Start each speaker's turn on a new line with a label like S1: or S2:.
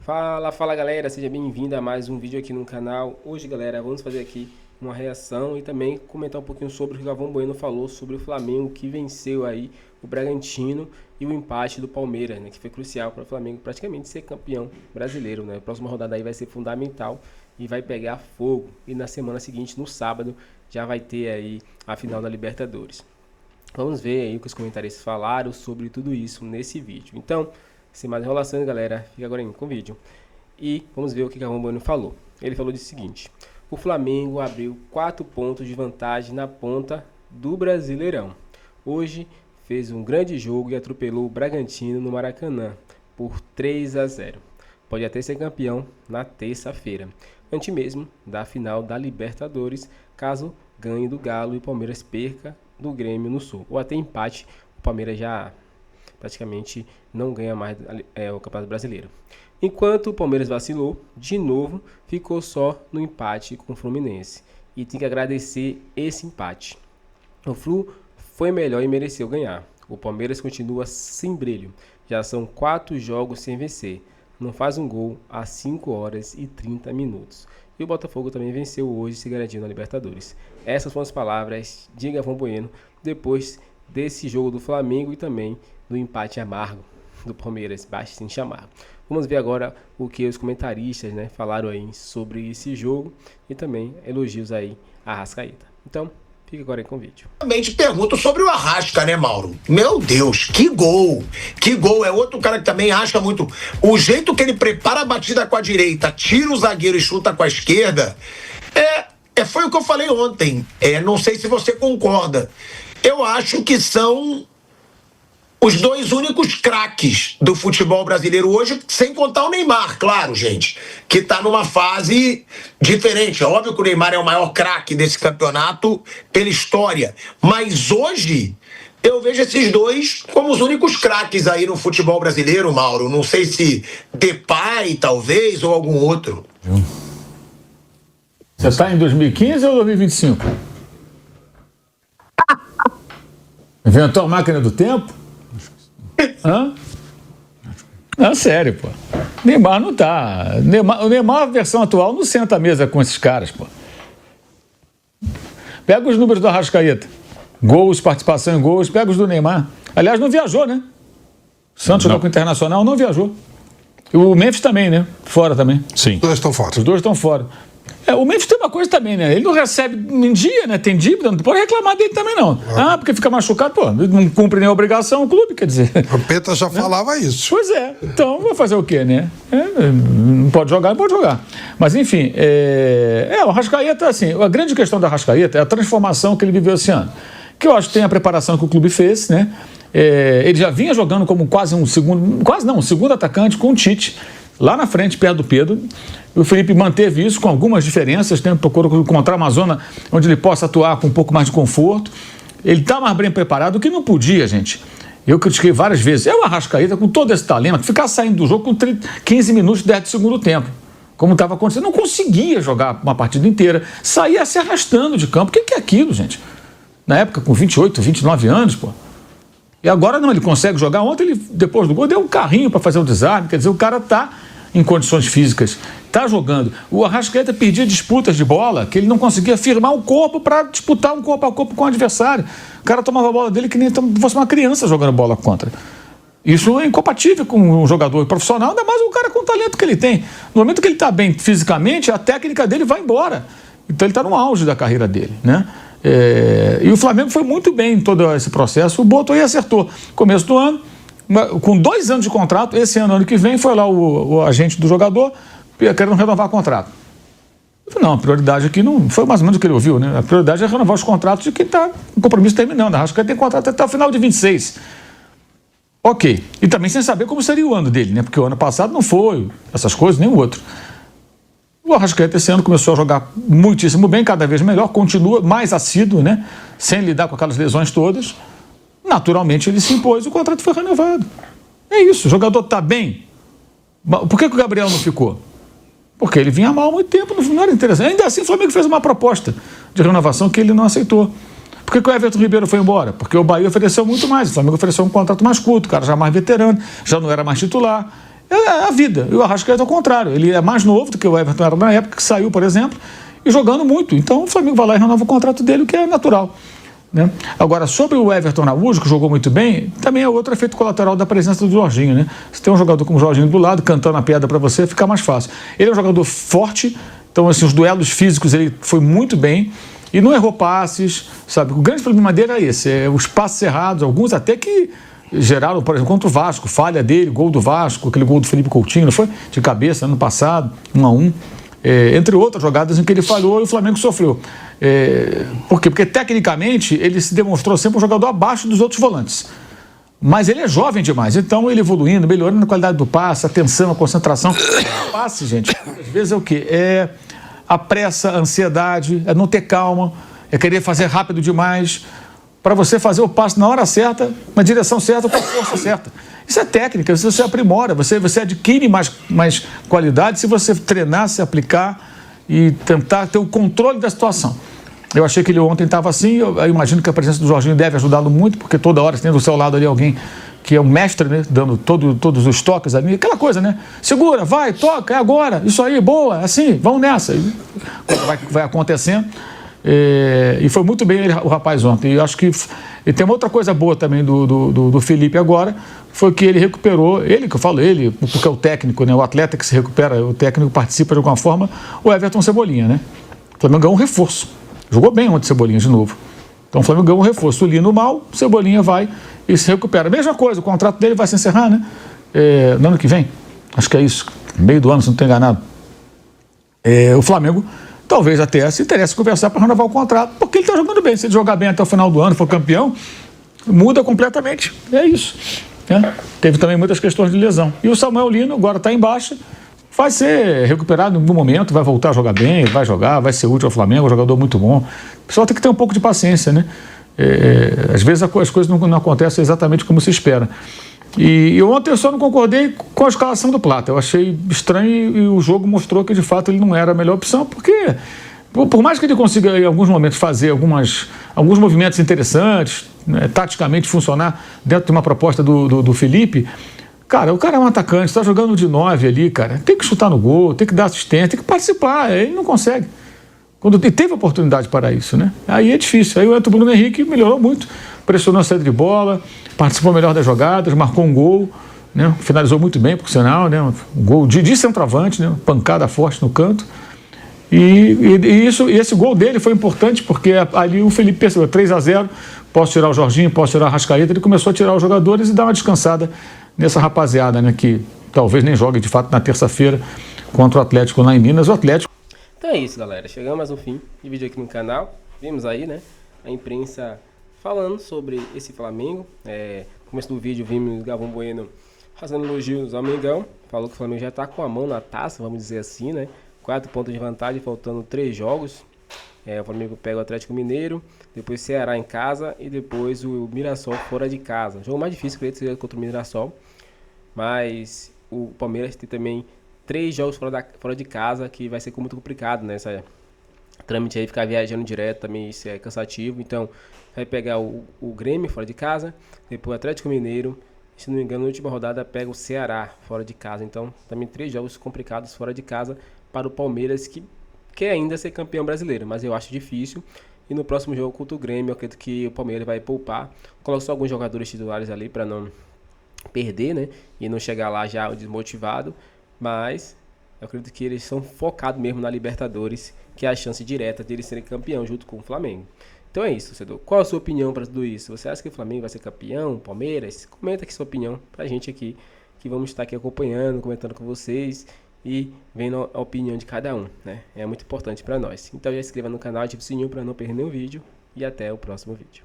S1: Fala galera, seja bem-vindo a mais um vídeo aqui no canal. Hoje galera, vamos fazer aqui uma reação e também comentar um pouquinho sobre o que o Galvão Bueno falou sobre o Flamengo que venceu aí o Bragantino e o empate do Palmeiras, né, que foi crucial para o Flamengo praticamente ser campeão brasileiro, né? A próxima rodada aí vai ser fundamental e vai pegar fogo, e na semana seguinte, no sábado, já vai ter aí a final da Libertadores. Vamos ver aí o que os comentaristas falaram sobre tudo isso nesse vídeo. Então, sem mais enrolação, galera, fica agora com o vídeo. E vamos ver o que o Galvão Bueno falou. Ele falou o seguinte: o Flamengo abriu 4 pontos de vantagem na ponta do Brasileirão. Hoje fez um grande jogo e atropelou o Bragantino no Maracanã por 3-0. Pode até ser campeão na terça-feira, antes mesmo da final da Libertadores, caso ganhe do Galo e o Palmeiras perca do Grêmio no Sul. Ou até empate, o Palmeiras já praticamente não ganha mais o Campeonato Brasileiro. Enquanto o Palmeiras vacilou, de novo, ficou só no empate com o Fluminense. E tem que agradecer esse empate. O Flu foi melhor e mereceu ganhar. O Palmeiras continua sem brilho. Já são 4 jogos sem vencer. Não faz um gol há 5 horas e 30 minutos. E o Botafogo também venceu hoje, se garantindo na Libertadores. Essas foram as palavras de Galvão Bueno depois desse jogo do Flamengo e também do empate amargo do Palmeiras, bastante amargo. Vamos ver agora o que os comentaristas, né, falaram aí sobre esse jogo e também elogios aí a Arrascaeta. Então, fica agora aí com o vídeo.
S2: Também te pergunto sobre o Arrasca, né, Mauro? Meu Deus, que gol! Que gol! É outro cara que também acha muito. O jeito que ele prepara a batida com a direita, tira o zagueiro e chuta com a esquerda, foi o que eu falei ontem. Não sei se você concorda. Eu acho que são os 2 únicos craques do futebol brasileiro hoje, sem contar o Neymar, claro, gente, que está numa fase diferente. É óbvio que o Neymar é o maior craque desse campeonato pela história, mas hoje eu vejo esses 2 como os únicos craques aí no futebol brasileiro, Mauro. Não sei se Depay, talvez, ou algum outro.
S3: Você está em 2015 ou 2025? Inventou a máquina do tempo? Hã? Não, sério, pô. Neymar não tá. O Neymar, a versão atual, não senta à mesa com esses caras, pô. Pega os números do Arrascaeta. Gols, participação em gols, pega os do Neymar. Aliás, não viajou, né? O Santos jogou com o Internacional, não viajou. E o Memphis também, né? Fora também.
S4: Sim. Os 2 estão fora.
S3: Os 2 estão fora. O Memphis tem uma coisa também, né? Ele não recebe em dia, né? Tem dívida, não pode reclamar dele também, não. Porque fica machucado, pô, não cumpre nem a obrigação o clube, quer dizer.
S4: O Peta já falava isso.
S3: Pois é. Então, vai fazer o quê, né? Não pode jogar, não pode jogar. Mas, enfim, o Arrascaeta, assim, a grande questão do Arrascaeta é a transformação que ele viveu esse ano. Que eu acho que tem a preparação que o clube fez, né? Ele já vinha jogando como um segundo atacante com o Tite, lá na frente, perto do Pedro. O Felipe manteve isso com algumas diferenças, né? Procurou encontrar uma zona onde ele possa atuar com um pouco mais de conforto. Ele está mais bem preparado, o que não podia, gente. Eu critiquei várias vezes. O Arrascaeta, com todo esse talento, ficar saindo do jogo com 15 minutos, 10 do segundo tempo. Como estava acontecendo, não conseguia jogar uma partida inteira. Saía se arrastando de campo. O que é aquilo, gente? Na época, com 28, 29 anos, pô. E agora não, ele consegue jogar. Ontem, ele, depois do gol, deu um carrinho para fazer o desarme. Quer dizer, o cara está em condições físicas, está jogando. O Arrascaeta perdia disputas de bola, que ele não conseguia firmar o corpo para disputar um corpo a corpo com o adversário. O cara tomava a bola dele que nem fosse uma criança jogando bola contra. Isso é incompatível com um jogador profissional, ainda mais um cara com o talento que ele tem. No momento que ele está bem fisicamente, a técnica dele vai embora. Então ele está no auge da carreira dele, né? E o Flamengo foi muito bem em todo esse processo. Botou e acertou. Começo do ano, com 2 anos de contrato, esse ano que vem, foi lá o agente do jogador querendo renovar o contrato. Eu falei, não, a prioridade aqui não foi mais ou menos o que ele ouviu, né? A prioridade é renovar os contratos de quem está com o compromisso terminando. Acho que ele tem contrato até o final de 26. Ok. E também sem saber como seria o ano dele, né? Porque o ano passado não foi essas coisas, nem o outro. O Arrascaeta esse ano começou a jogar muitíssimo bem, cada vez melhor, continua mais assíduo, né? Sem lidar com aquelas lesões todas. Naturalmente ele se impôs, o contrato foi renovado. É isso, o jogador está bem. Por que o Gabriel não ficou? Porque ele vinha mal há muito tempo, não era interessante. Ainda assim o Flamengo fez uma proposta de renovação que ele não aceitou. Por que o Everton Ribeiro foi embora? Porque o Bahia ofereceu muito mais, o Flamengo ofereceu um contrato mais curto, o cara já mais veterano, já não era mais titular. É a vida. E o Arrascaeta, ao contrário, ele é mais novo do que o Everton era na época que saiu, por exemplo, e jogando muito. Então o Flamengo vai lá e renova o contrato dele, o que é natural, né? Agora, sobre o Everton Araújo, que jogou muito bem, também é outro efeito colateral da presença do Jorginho, né? Se tem um jogador como o Jorginho do lado, cantando a pedra para você, fica mais fácil. Ele é um jogador forte, então assim, os duelos físicos ele foi muito bem e não errou passes, sabe? O grande problema dele é esse, os passes errados, alguns até que geraram, por exemplo, contra o Vasco, falha dele, gol do Vasco, aquele gol do Felipe Coutinho, não foi? De cabeça, ano passado, 1-1. Entre outras jogadas em que ele falhou e o Flamengo sofreu. Por quê? Porque tecnicamente ele se demonstrou sempre um jogador abaixo dos outros volantes. Mas ele é jovem demais, então ele evoluindo, melhorando a qualidade do passe, a atenção, a concentração. O passe, gente, às vezes é o quê? É a pressa, a ansiedade, é não ter calma, é querer fazer rápido demais, para você fazer o passe na hora certa, na direção certa, com a força certa. Isso é técnica, isso você aprimora, você adquire mais qualidade se você treinar, se aplicar e tentar ter o controle da situação. Eu achei que ele ontem estava assim, eu imagino que a presença do Jorginho deve ajudá-lo muito, porque toda hora você tem do seu lado ali alguém que é um mestre, né, dando todos os toques ali, aquela coisa, né? Segura, vai, toca, é agora, isso aí, boa, assim, vamos nessa. E vai acontecendo. E foi muito bem o rapaz ontem. E acho que e tem uma outra coisa boa também do Felipe agora, foi que ele recuperou, ele que eu falo, ele, porque é o técnico, né, o atleta que se recupera, o técnico participa de alguma forma, o Everton Cebolinha, né? O Flamengo ganhou um reforço. Jogou bem ontem Cebolinha de novo. Então o Flamengo ganhou um reforço. O Lino mal, o Cebolinha vai e se recupera. Mesma coisa, o contrato dele vai se encerrar, né? No ano que vem. Acho que é isso. Meio do ano, se não estou enganado. O Flamengo talvez até se interesse conversar para renovar o contrato, porque ele está jogando bem. Se ele jogar bem até o final do ano, for campeão, muda completamente. É isso. Né? Teve também muitas questões de lesão. E o Samuel Lino agora está em baixa, vai ser recuperado em algum momento, vai voltar a jogar bem, vai jogar, vai ser útil ao Flamengo, um jogador muito bom. O pessoal tem que ter um pouco de paciência, né? Às vezes as coisas não acontecem exatamente como se espera. E ontem eu só não concordei com a escalação do Plata. Eu achei estranho e o jogo mostrou que de fato ele não era a melhor opção, porque por mais que ele consiga em alguns momentos fazer alguns movimentos interessantes, né, taticamente funcionar dentro de uma proposta do Felipe, cara, o cara é um atacante, está jogando de 9 ali, cara, tem que chutar no gol, tem que dar assistência, tem que participar, ele não consegue. Quando ele teve oportunidade para isso, né? Aí é difícil. Aí o Bruno Henrique melhorou muito, pressionou a saída de bola, participou melhor das jogadas, marcou um gol, né? Finalizou muito bem, por sinal, né? Um gol de centroavante, né? Pancada forte no canto. E esse gol dele foi importante porque ali o Felipe percebeu 3-0, posso tirar o Jorginho, posso tirar a Arrascaeta, ele começou a tirar os jogadores e dar uma descansada nessa rapaziada, né? Que talvez nem jogue de fato na terça-feira contra o Atlético lá em Minas. O Atlético.
S1: Então é isso, galera. Chegamos mais um fim de vídeo aqui no canal. Vimos aí, né, a imprensa falando sobre esse Flamengo. No começo do vídeo vimos o Galvão Bueno fazendo elogios ao Mengão. Falou que o Flamengo já está com a mão na taça, vamos dizer assim, né? 4 pontos de vantagem, faltando 3 jogos. O Flamengo pega o Atlético Mineiro, depois Ceará em casa e depois o Mirassol fora de casa. O jogo mais difícil que ele seria contra o Mirassol. Mas o Palmeiras tem também 3 jogos fora de casa, que vai ser muito complicado, né? Essa trâmite aí, ficar viajando direto também, isso é cansativo. Então, vai pegar o Grêmio fora de casa, depois o Atlético Mineiro, se não me engano, na última rodada pega o Ceará fora de casa. Então, também 3 jogos complicados fora de casa para o Palmeiras, que quer ainda ser campeão brasileiro, mas eu acho difícil. E no próximo jogo contra o Grêmio, eu acredito que o Palmeiras vai poupar, coloca só alguns jogadores titulares ali para não perder, né? E não chegar lá já desmotivado. Mas eu acredito que eles são focados mesmo na Libertadores, que é a chance direta de eles serem campeão junto com o Flamengo. Então é isso, torcedor. Qual a sua opinião para tudo isso? Você acha que o Flamengo vai ser campeão? Palmeiras? Comenta aqui sua opinião pra gente aqui, que vamos estar aqui acompanhando, comentando com vocês e vendo a opinião de cada um, né? É muito importante para nós. Então já se inscreva no canal, ative o sininho para não perder nenhum vídeo e até o próximo vídeo.